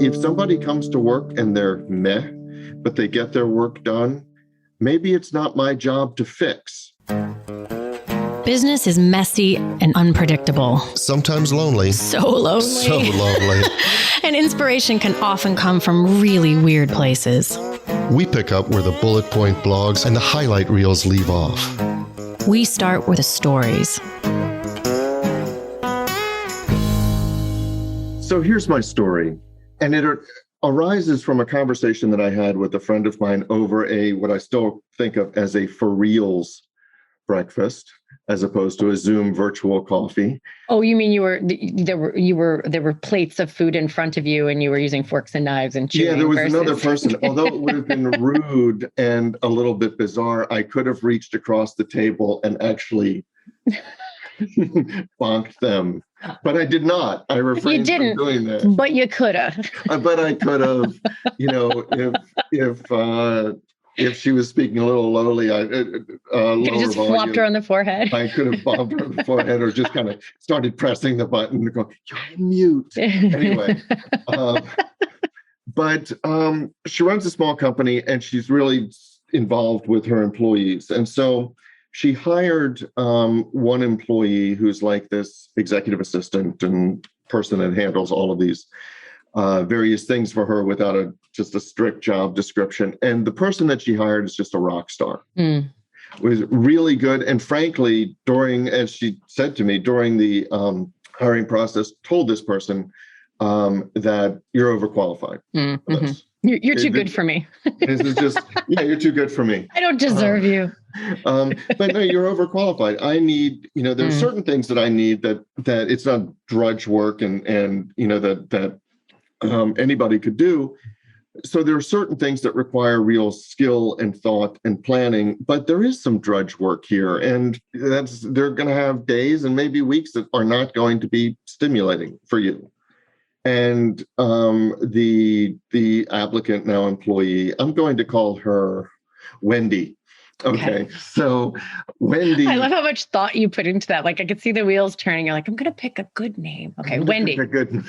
if somebody comes to work and they're meh, but they get their work done, maybe it's not my job to fix. Business is messy and unpredictable. Sometimes lonely. So lonely. So lonely. And inspiration can often come from really weird places. We pick up where the bullet point blogs and the highlight reels leave off. We start with the stories. So here's my story. And it arises from a conversation that I had with a friend of mine over what I still think of as a for reals breakfast, as opposed to a Zoom virtual coffee. Oh, you mean there were plates of food in front of you and you were using forks and knives and chewing? Yeah, there was another person. Although it would have been rude and a little bit bizarre, I could have reached across the table and actually bonked them. But I did not. I refrained from doing that. But you could have. But I could have, if she was speaking a little lowly, I could have just flopped her on the forehead. I could have bombed her on the forehead, or just kind of started pressing the button and go, "You're on mute." Anyway, but she runs a small company and she's really involved with her employees, and so she hired one employee who's like this executive assistant and person that handles all of these various things for her without just a strict job description. And the person that she hired is just a rock star. Was really good. And frankly, as she said to me, during the hiring process, told this person that you're overqualified. Mm-hmm. You're too good for me. This is just, you're too good for me. I don't deserve you. But no, you're overqualified. I need, there's certain things that I need that it's not drudge work and that anybody could do. So there are certain things that require real skill and thought and planning, but there is some drudge work here, and they're going to have days and maybe weeks that are not going to be stimulating for you. And the applicant, now employee, I'm going to call her Wendy. Okay. So Wendy. I love how much thought you put into that. Like I could see the wheels turning. You're like, I'm going to pick a good name. Okay, Wendy. Pick a good,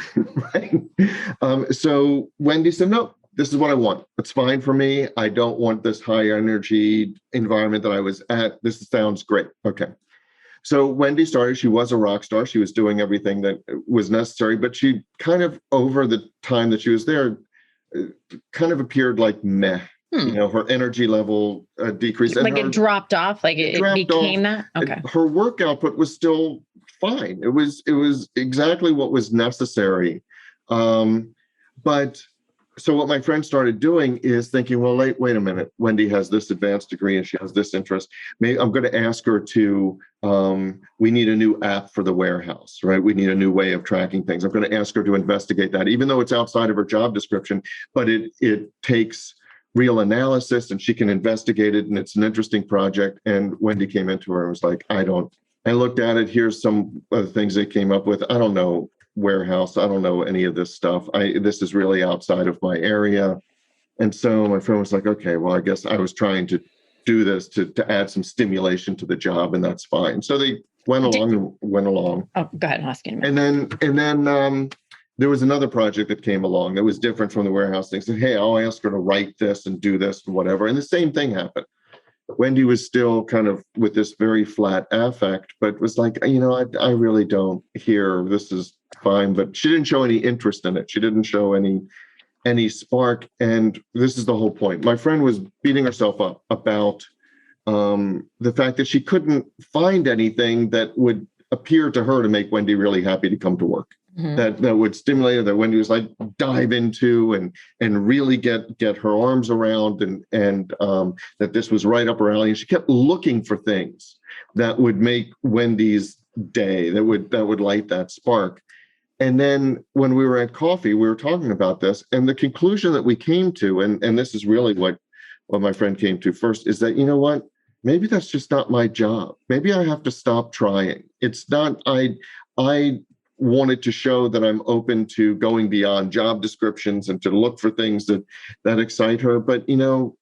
right. So Wendy said, no, this is what I want. It's fine for me. I don't want this high energy environment that I was at. This sounds great. Okay. So Wendy started, she was a rock star. She was doing everything that was necessary, but she kind of, over the time that she was there, kind of appeared like meh. Her energy level decreased. Like it dropped off, like it became off. that? Okay. Her work output was still fine. It was exactly what was necessary. But so what my friend started doing is thinking, well, wait a minute. Wendy has this advanced degree and she has this interest. Maybe I'm going to ask her to, we need a new app for the warehouse, right? We need a new way of tracking things. I'm going to ask her to investigate that, even though it's outside of her job description, but it takes real analysis and she can investigate it, and it's an interesting project. And Wendy came into her and was like, I looked at it. Here's some of the things they came up with. I don't know warehouse. I don't know any of this stuff. This is really outside of my area. And so my friend was like, okay, well, I guess I was trying to do this to add some stimulation to the job, and that's fine. So they went along. Oh, go ahead and ask you. And then there was another project that came along that was different from the warehouse thing. Said, hey, I'll ask her to write this and do this and whatever. And the same thing happened. Wendy was still kind of with this very flat affect, but was like, I really don't hear, this is fine. But she didn't show any interest in it. She didn't show any spark. And this is the whole point. My friend was beating herself up about the fact that she couldn't find anything that would appear to her to make Wendy really happy to come to work. Mm-hmm. That would stimulate her, that Wendy was like dive into and really get her arms around, and that this was right up her alley. And she kept looking for things that would make Wendy's day, that would light that spark. And then when we were at coffee, we were talking about this, and the conclusion that we came to, and this is really what my friend came to first, is that, you know what, maybe that's just not my job. Maybe I have to stop trying. It's not, I wanted to show that I'm open to going beyond job descriptions and to look for things that excite her. But,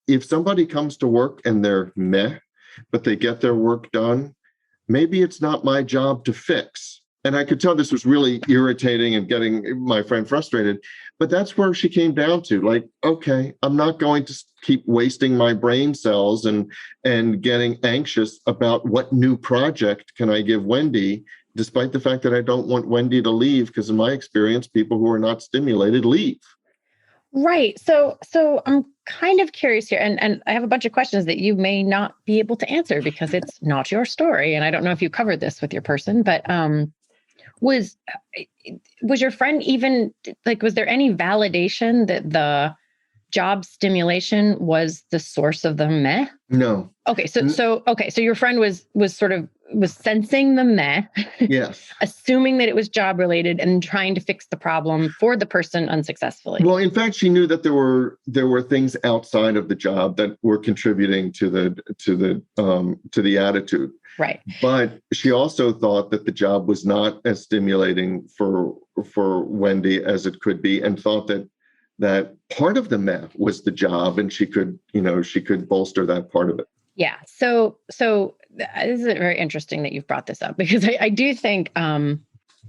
if somebody comes to work and they're meh, but they get their work done, maybe it's not my job to fix. And I could tell this was really irritating and getting my friend frustrated. But that's where she came down to, like, okay, I'm not going to keep wasting my brain cells and getting anxious about what new project can I give Wendy, despite the fact that I don't want Wendy to leave, because in my experience, people who are not stimulated leave. Right. So I'm kind of curious here, and I have a bunch of questions that you may not be able to answer because it's not your story. And I don't know if you covered this with your person, but was your friend even like, was there any validation that the job stimulation was the source of the meh? No. Okay. So your friend was sensing the meh, Yes. assuming that it was job related and trying to fix the problem for the person unsuccessfully. Well, in fact, she knew that there were things outside of the job that were contributing to the attitude. Right. But she also thought that the job was not as stimulating for Wendy as it could be, and thought that part of the meh was the job, and she could bolster that part of it. Yeah. So this is very interesting that you've brought this up, because I do think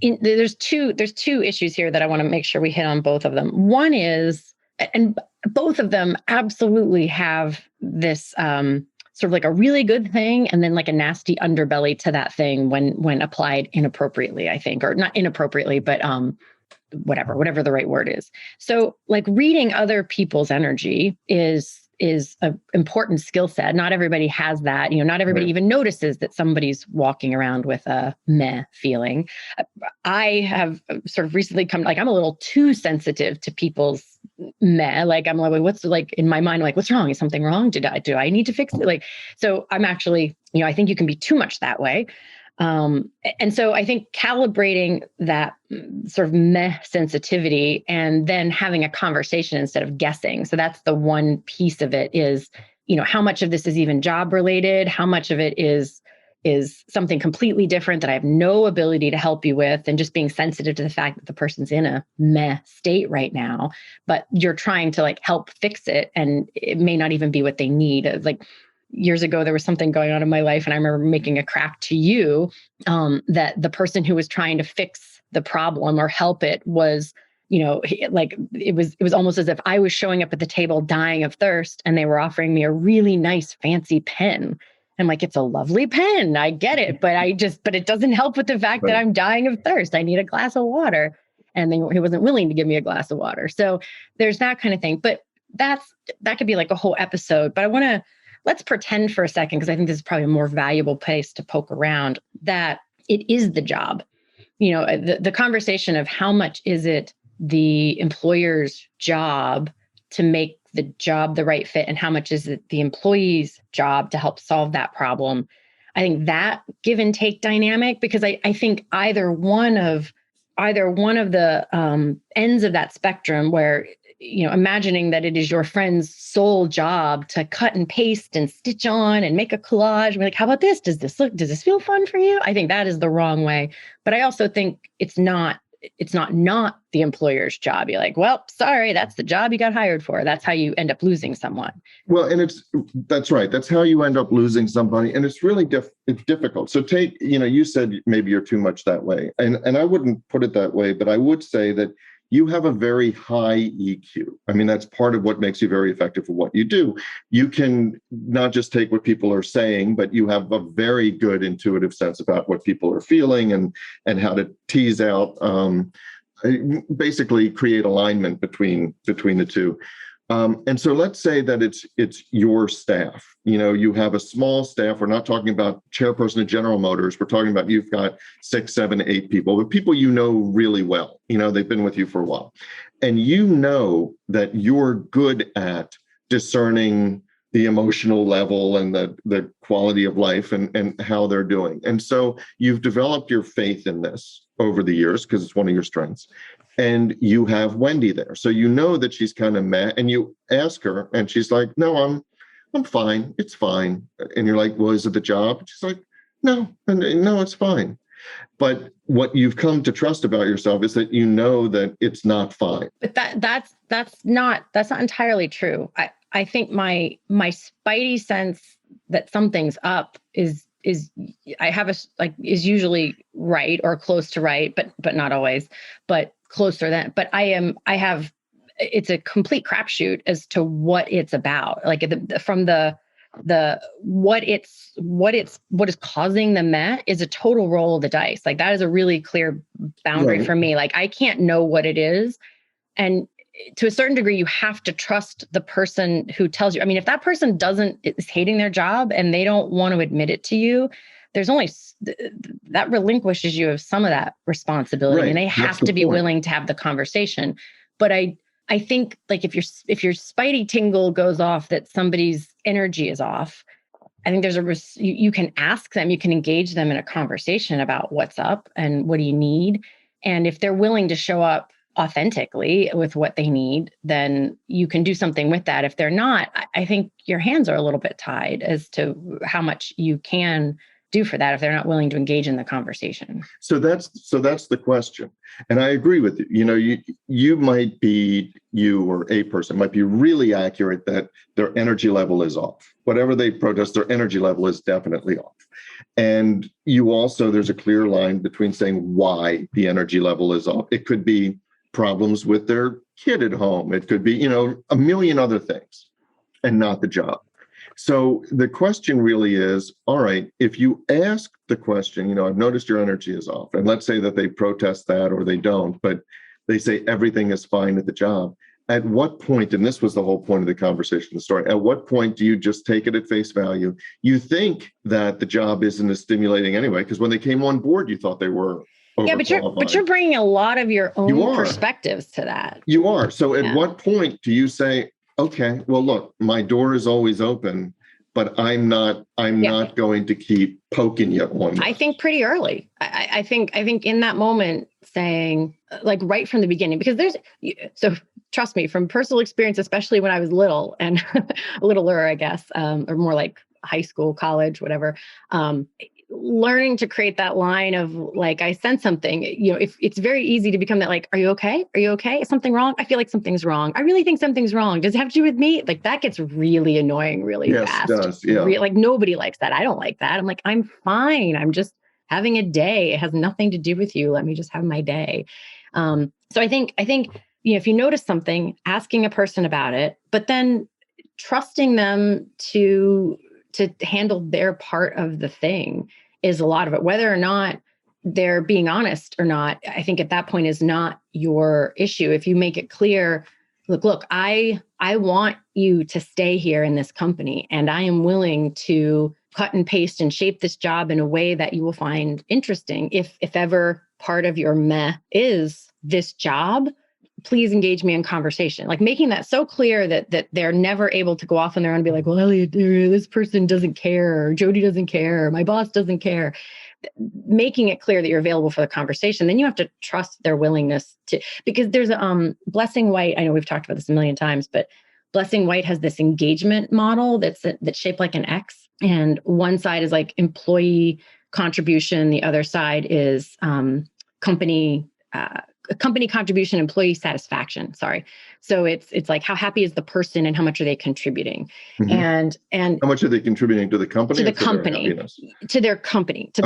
there's two issues here that I want to make sure we hit on both of them. One is, and both of them absolutely have this sort of like a really good thing and then like a nasty underbelly to that thing when applied inappropriately, I think, or not inappropriately, but whatever the right word is. So like reading other people's energy is an important skill set. Not everybody has that. Not everybody even notices that somebody's walking around with a meh feeling. I have sort of recently come, like, I'm a little too sensitive to people's meh. Like, I'm like, what's, like, in my mind, like, what's wrong? Is something wrong? Do I need to fix it? Like, so I'm actually, I think you can be too much that way. And so I think calibrating that sort of meh sensitivity and then having a conversation instead of guessing. So that's the one piece of it is, how much of this is even job related? How much of it is something completely different that I have no ability to help you with, and just being sensitive to the fact that the person's in a meh state right now, but you're trying to like help fix it. And it may not even be what they need. Like, years ago, there was something going on in my life, and I remember making a crack to you that the person who was trying to fix the problem or help it was, like it was almost as if I was showing up at the table dying of thirst, and they were offering me a really nice fancy pen. I'm like, it's a lovely pen, I get it, but it doesn't help with the fact that I'm dying of thirst. I need a glass of water, and he wasn't willing to give me a glass of water. So there's that kind of thing. But that could be like a whole episode. But let's pretend for a second, because I think this is probably a more valuable place to poke around, that it is the job. The conversation of how much is it the employer's job to make the job the right fit, and how much is it the employee's job to help solve that problem. I think that give and take dynamic, because I think either one of the ends of that spectrum, where imagining that it is your friend's sole job to cut and paste and stitch on and make a collage, and be like, how about this? Does this feel fun for you? I think that is the wrong way. But I also think it's not the employer's job. You're like, well, sorry, that's the job you got hired for. That's how you end up losing someone. Well, and that's right. That's how you end up losing somebody. And it's really it's difficult. So you said maybe you're too much that way. And I wouldn't put it that way, but I would say that you have a very high EQ. I mean, that's part of what makes you very effective for what you do. You can not just take what people are saying, but you have a very good intuitive sense about what people are feeling and how to tease out, basically create alignment between the two. And so let's say that it's your staff. You have a small staff. We're not talking about chairperson of General Motors. We're talking about you've got 6, 7, 8 people, but people really well. They've been with you for a while. And that you're good at discerning the emotional level and the quality of life and how they're doing. And so you've developed your faith in this over the years, because it's one of your strengths. And you have Wendy there. So that she's kind of meh, and you ask her and she's like, no, I'm fine. It's fine. And you're like, well, is it the job? She's like, no, it's fine. But what you've come to trust about yourself is that that it's not fine. But that's not entirely true. I think my spidey sense that something's up is is usually right or close to right, but not always, but closer than. But it's a complete crapshoot as to what it's about. Like what is causing the meh is a total roll of the dice. Like that is a really clear boundary for me. Like I can't know what it is. And to a certain degree, you have to trust the person who tells you. I mean, if that person is hating their job and they don't want to admit it to you, there's only that relinquishes you of some of that responsibility, and they have to be willing to have the conversation. But I think like if your spidey tingle goes off that somebody's energy is off, I think there's you can ask them, you can engage them in a conversation about what's up and what do you need, and if they're willing to show up authentically with what they need, then you can do something with that. If they're not, I think your hands are a little bit tied as to how much you can do for that if they're not willing to engage in the conversation. So that's the question. And I agree with you. You know, you or a person might be really accurate that their energy level is off. Whatever they protest, their energy level is definitely off. And there's a clear line between saying why the energy level is off. It could be problems with their kid at home. It could be, a million other things and not the job. So the question really is, all right, if you ask the question, I've noticed your energy is off. And let's say that they protest that or they don't, but they say everything is fine at the job. At what point, and this was the whole point of the conversation, the story, at what point do you just take it at face value? You think that the job isn't as stimulating anyway, because when they came on board, you thought they were overqualified. But you're bringing a lot of your own perspectives to that. You are. So at what point do you say, okay, well, look, my door is always open, but I'm not going to keep poking you on this. I think pretty early. I think in that moment saying, like right from the beginning, because so trust me, from personal experience, especially when I was little and littler, I guess, or more like high school, college, whatever, learning to create that line of like, I sense something, if it's very easy to become that, like, are you okay? Are you okay? Is something wrong? I feel like something's wrong. I really think something's wrong. Does it have to do with me? Like that gets really annoying really fast. Yes, it does. Yeah. Like nobody likes that. I don't like that. I'm like, I'm fine. I'm just having a day. It has nothing to do with you. Let me just have my day. So I think, if you notice something, asking a person about it, but then trusting them to handle their part of the thing is a lot of it. Whether or not they're being honest or not, I think at that point is not your issue. If you make it clear, look, I want you to stay here in this company, and I am willing to cut and paste and shape this job in a way that you will find interesting. If ever part of your meh is this job, please engage me in conversation. Like making that so clear that they're never able to go off on their own and be like, well, Elliot, this person doesn't care, or Jody doesn't care, or my boss doesn't care. Making it clear that you're available for the conversation. Then you have to trust their willingness to, because there's Blessing White. I know we've talked about this a million times, but Blessing White has this engagement model that's shaped like an X. And one side is like employee contribution. The other side is company contribution, employee satisfaction. Sorry. So it's like, how happy is the person and how much are they contributing? Mm-hmm. And how much are they contributing to the company? To the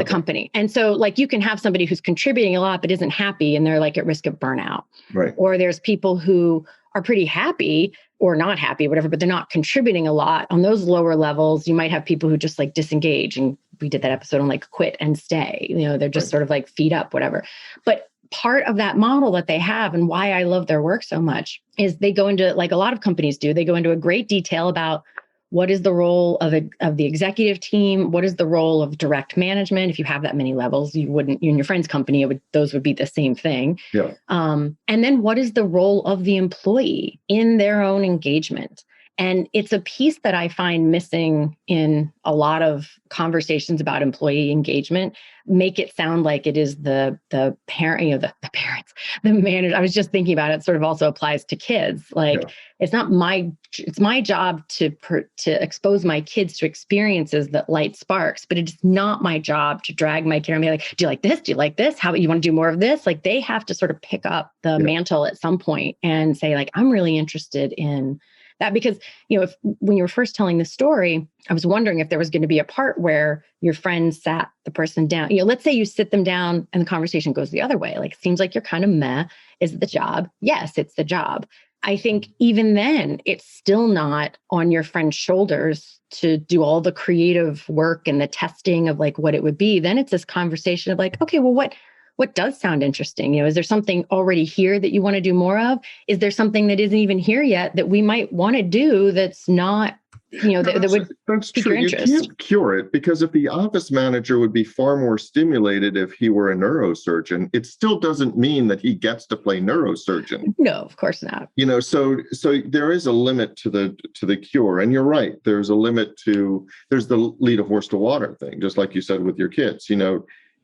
company. And so like you can have somebody who's contributing a lot, but isn't happy, and they're like at risk of burnout. Right. Or there's people who are pretty happy or not happy, whatever, but they're not contributing a lot. On those lower levels, you might have people who just like disengage. And we did that episode on like quit and stay, they're just sort of like feet up, whatever. But part of that model that they have, and why I love their work so much, is they go into, like a lot of companies do, they go into a great detail about what is the role of the executive team, what is the role of direct management. If you have that many levels, you in your friend's company, those would be the same thing. Yeah. And then what is the role of the employee in their own engagement? And it's a piece that I find missing in a lot of conversations about employee engagement. Make it sound like it is the parent, the parents, the manager. I was just thinking about it. Sort of also applies to kids. Like it's my job to expose my kids to experiences that light sparks, but it's not my job to drag my kid and be like, do you like this? Do you like this? How you want to do more of this? Like they have to sort of pick up the mantle at some point and say like, I'm really interested in that because, if when you were first telling the story, I was wondering if there was going to be a part where your friend sat the person down. Let's say you sit them down and the conversation goes the other way. Like, it seems like you're kind of meh. Is it the job? Yes, it's the job. I think even then, it's still not on your friend's shoulders to do all the creative work and the testing of like what it would be. Then it's this conversation of like, okay, well, what does sound interesting? Is there something already here that you want to do more of? Is there something that isn't even here yet that we might want to do that's not, that would that's pique true. your interest? You can't cure it, because if the office manager would be far more stimulated if he were a neurosurgeon, it still doesn't mean that he gets to play neurosurgeon. No, of course not. So there is a limit to the cure, and you're right. There's a limit there's the lead a horse to water thing, just like you said with your kids.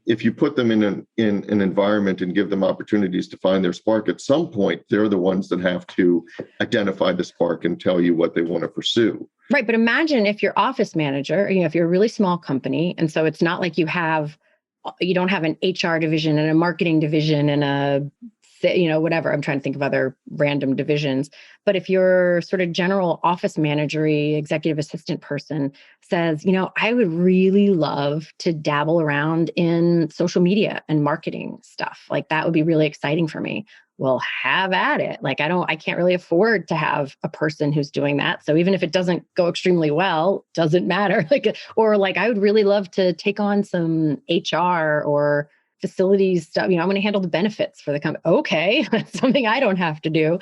If you put them in an environment and give them opportunities to find their spark, at some point, they're the ones that have to identify the spark and tell you what they want to pursue. Right. But imagine if your office manager, if you're a really small company, and so it's not like you don't have an HR division and a marketing division and whatever. I'm trying to think of other random divisions. But if your sort of general office managery, executive assistant person says, I would really love to dabble around in social media and marketing stuff. Like, that would be really exciting for me. Well, have at it. Like, I can't really afford to have a person who's doing that. So even if it doesn't go extremely well, doesn't matter. I would really love to take on some HR or facilities stuff. I'm going to handle the benefits for the company. Okay, that's something I don't have to do.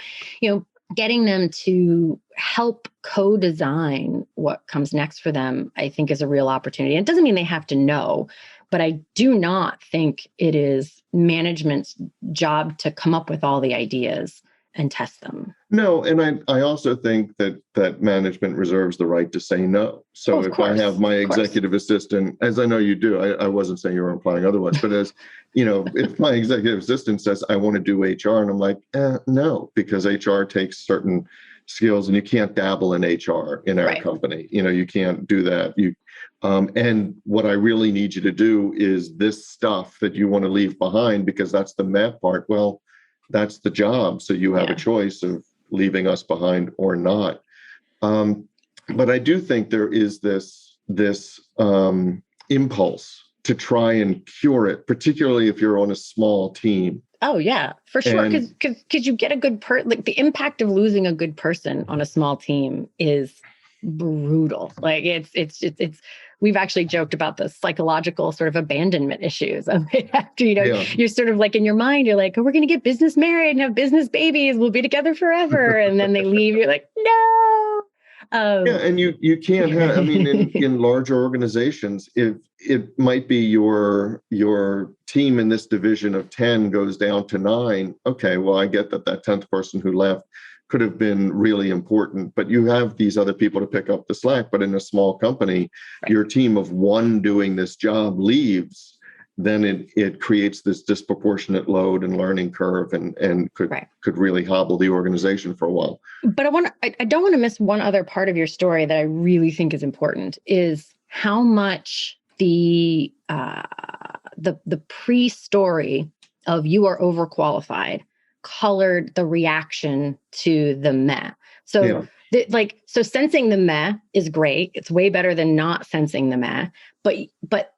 Getting them to help co-design what comes next for them, I think, is a real opportunity. And it doesn't mean they have to know, but I do not think it is management's job to come up with all the ideas and test them. No, and I also think that management reserves the right to say no. So if I have my executive assistant, as I know you do, I wasn't saying you were implying otherwise, but as if my executive assistant says, I want to do HR, and I'm like, no, because HR takes certain skills and you can't dabble in HR in our company. You can't do that. And what I really need you to do is this stuff that you want to leave behind, because that's the math part. Well, that's the job. So you have a choice of leaving us behind or not. But I do think there is this impulse to try and cure it, particularly if you're on a small team. Oh yeah, for sure. Because you get a good the impact of losing a good person on a small team is brutal. Like it's we've actually joked about the psychological sort of abandonment issues of it after, you're sort of like in your mind, you're like, oh, we're going to get business married and have business babies. We'll be together forever. And then they leave. You're like, no. And you can't have, in larger organizations, if it might be your team in this division of 10 goes down to 9. Okay, well, I get that 10th person who left could have been really important, but you have these other people to pick up the slack. But in a small company, your team of 1 doing this job leaves, then it creates this disproportionate load and learning curve and could really hobble the organization for a while. But I don't want to miss one other part of your story that I really think is important, is how much the pre-story of you are overqualified colored the reaction to the meh. So so sensing the meh is great. It's way better than not sensing the meh. But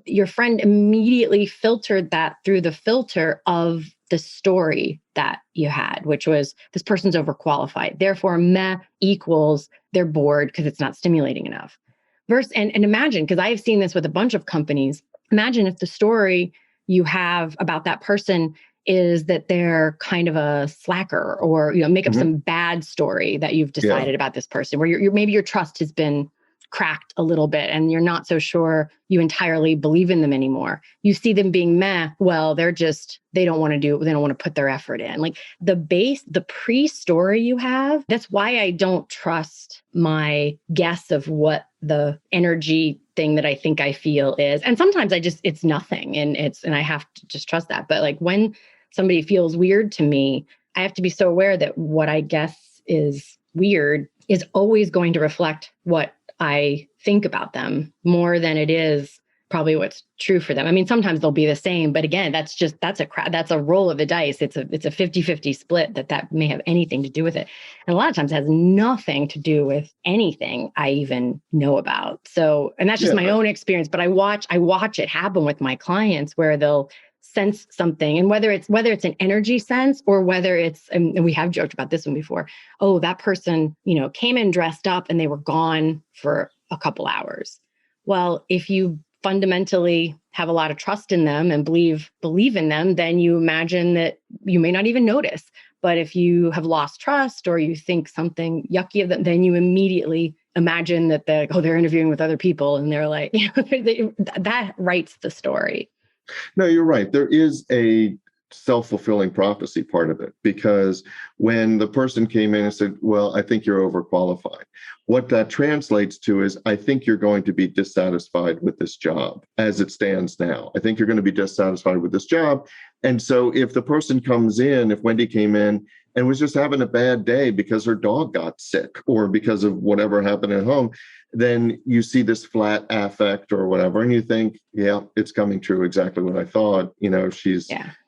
your friend immediately filtered that through the filter of the story that you had, which was this person's overqualified. Therefore, meh equals they're bored because it's not stimulating enough. And imagine, because I have seen this with a bunch of companies, imagine if the story you have about that person is that they're kind of a slacker, or make up some bad story that you've decided about this person, where maybe your trust has been cracked a little bit and you're not so sure you entirely believe in them anymore. You see them being meh, well, they don't want to put their effort in. Like the pre-story you have, that's why I don't trust my guess of what the energy thing that I think I feel is. And sometimes it's nothing and I have to just trust that. But like when somebody feels weird to me, I have to be so aware that what I guess is weird is always going to reflect what I think about them more than it is probably what's true for them. I mean, sometimes they'll be the same, but again, that's a roll of the dice. It's a 50-50 split that may have anything to do with it. And a lot of times it has nothing to do with anything I even know about. So, and that's just my own experience, but I watch it happen with my clients where they'll sense something, and whether it's an energy sense or whether it's, and we have joked about this one before, oh, that person, came in dressed up and they were gone for a couple hours. Well, if you fundamentally have a lot of trust in them and believe in them, then you imagine that you may not even notice. But if you have lost trust or you think something yucky of them, then you immediately imagine that they're interviewing with other people, and they're like, that writes the story. No, you're right. There is a self-fulfilling prophecy part of it, because when the person came in and said, well, I think you're overqualified, what that translates to is, I think you're going to be dissatisfied with this job as it stands now. I think you're going to be dissatisfied with this job. And so if the person comes in, if Wendy came in and was just having a bad day because her dog got sick or because of whatever happened at home, then you see this flat affect or whatever, and you think, yeah, it's coming true, exactly what I thought.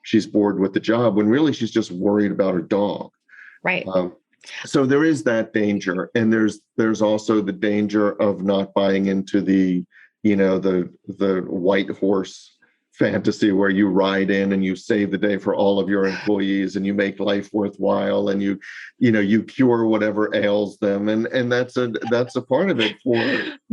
She's bored with the job, when really she's just worried about her dog. Right. So there is that danger, and there's also the danger of not buying into the white horse fantasy where you ride in and you save the day for all of your employees and you make life worthwhile and you cure whatever ails them, and that's a part of it for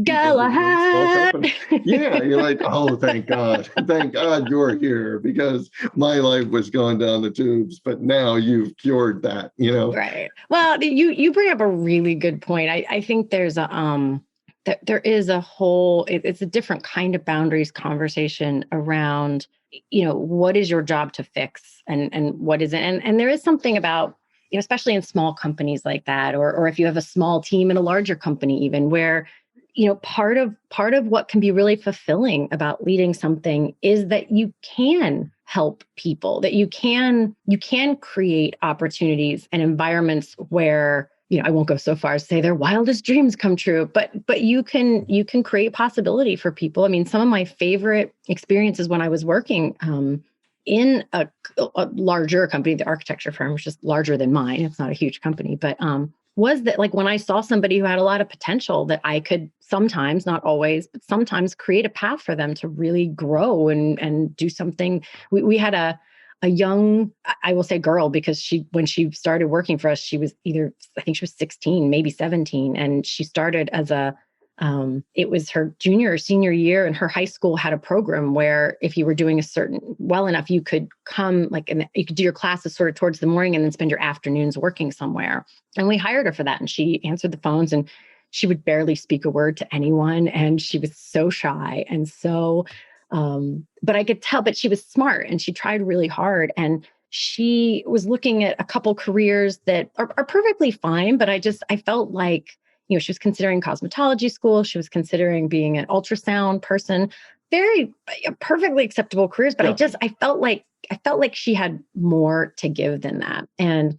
Galahad. Yeah, you're like, oh, thank God you're here, because my life was going down the tubes, but now you've cured that. Right. Well, you bring up a really good point. I think there's there is a whole, it's a different kind of boundaries conversation around, what is your job to fix and what isn't. And there is something about, especially in small companies like that, or if you have a small team in a larger company, even where, part of what can be really fulfilling about leading something is that you can help people, that you can create opportunities and environments where, I won't go so far as to say their wildest dreams come true, but you can create possibility for people. I mean, some of my favorite experiences when I was working in a larger company, the architecture firm, which is larger than mine. It's not a huge company, but was that, like, when I saw somebody who had a lot of potential, that I could sometimes, not always, but sometimes create a path for them to really grow and do something. We had a young, I will say girl, because when she started working for us, she was I think she was 16, maybe 17. And she started as it was her junior or senior year, and her high school had a program where if you were doing well enough, you could come, and you could do your classes sort of towards the morning and then spend your afternoons working somewhere. And we hired her for that. And she answered the phones, and she would barely speak a word to anyone. And she was so shy and so, but I could tell, but she was smart and she tried really hard. And she was looking at a couple careers that are perfectly fine. But I felt like, she was considering cosmetology school. She was considering being an ultrasound person, very perfectly acceptable careers. But yeah. I felt like she had more to give than that. And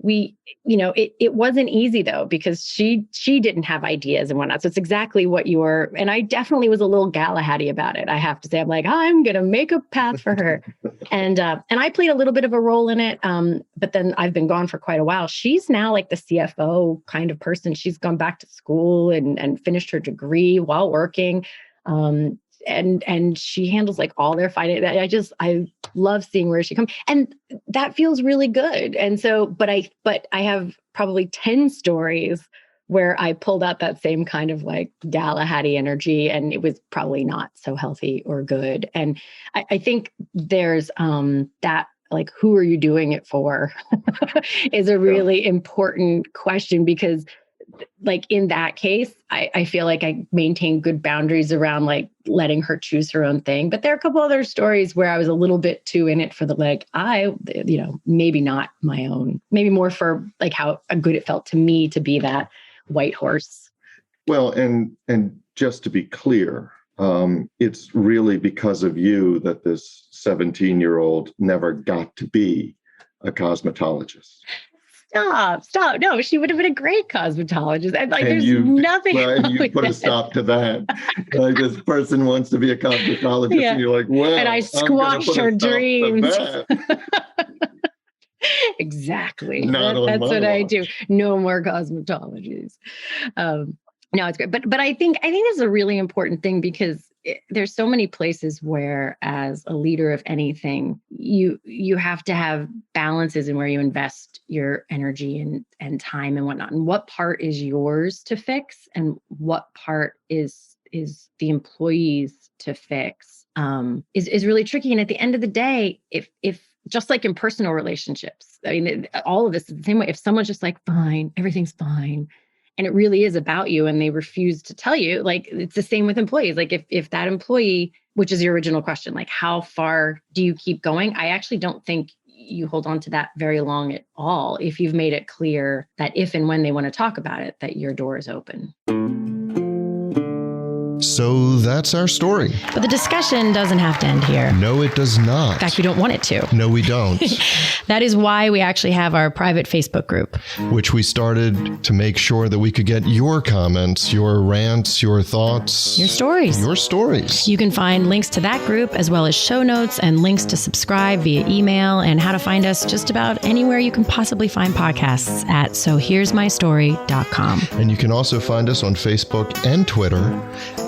it wasn't easy though, because she didn't have ideas and whatnot. So it's exactly what you were. And I definitely was a little Galahad-y about it. I have to say, I'm like, I'm going to make a path for her. and I played a little bit of a role in it. But then I've been gone for quite a while. She's now like the CFO kind of person. She's gone back to school and finished her degree while working. And she handles like all their finance. I love seeing where she comes, and that feels really good. And so, but I have probably 10 stories where I pulled out that same kind of like Galahad-y energy, and it was probably not so healthy or good. And I think there's that, like, who are you doing it for is a really important question, because like in that case, I feel like I maintained good boundaries around like letting her choose her own thing. But there are a couple other stories where I was a little bit too in it for the, like, maybe not my own, maybe more for like how good it felt to me to be that white horse. Well, and just to be clear, it's really because of you that this 17-year-old never got to be a cosmetologist. Stop. No, she would have been a great cosmetologist. And like, And there's you, nothing well, and wrong you with put a that. stop to that. Like, this person wants to be a cosmetologist, Yeah. and you're like, well, And I I'm gonna squashed put a her stop to dreams. that. Exactly. Not on That's my what I watch. do. No more cosmetologies. No, it's great. But I think this is a really important thing because there's so many places where, as a leader of anything, you have to have balances in where you invest your energy and time and whatnot. And what part is yours to fix, and what part is the employees to fix, is really tricky. And at the end of the day, if just like in personal relationships, I mean, all of this is the same way. If someone's just like, fine, everything's fine, and it really is about you, and they refuse to tell you, like, it's the same with employees. Like if that employee, which is your original question, like, how far do you keep going? I actually don't think you hold on to that very long at all if you've made it clear that if and when they want to talk about it, that your door is open. So that's our story. But the discussion doesn't have to end here. No, it does not. In fact, we don't want it to. No, we don't. That is why we actually have our private Facebook group. Which we started to make sure that we could get your comments, your rants, your thoughts. Your stories. Your stories. You can find links to that group as well as show notes and links to subscribe via email and how to find us just about anywhere you can possibly find podcasts at sohere'smystory.com. And you can also find us on Facebook and Twitter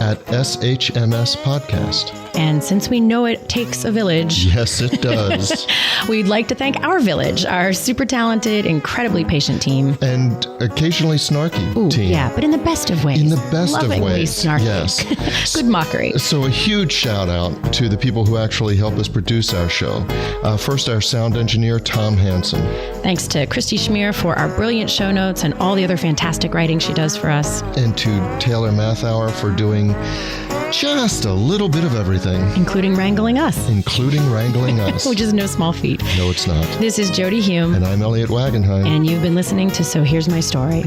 at SHMS Podcast. And since we know it takes a village, Yes, it does. we'd like to thank our village, our super talented, incredibly patient team. And occasionally snarky Ooh, team. yeah, but in the best of ways. In the best of Lovingly ways. snarky. Yes. Good mockery. So a huge shout out to the people who actually help us produce our show. First, our sound engineer, Tom Hansen. Thanks to Christy Schmier for our brilliant show notes and all the other fantastic writing she does for us. And to Taylor Mathauer for doing just a little bit of everything. Including wrangling us. Including wrangling us. Which is no small feat. No, it's not. This is Jody Hume. And I'm Elliot Wagenheim. And you've been listening to So Here's My Story.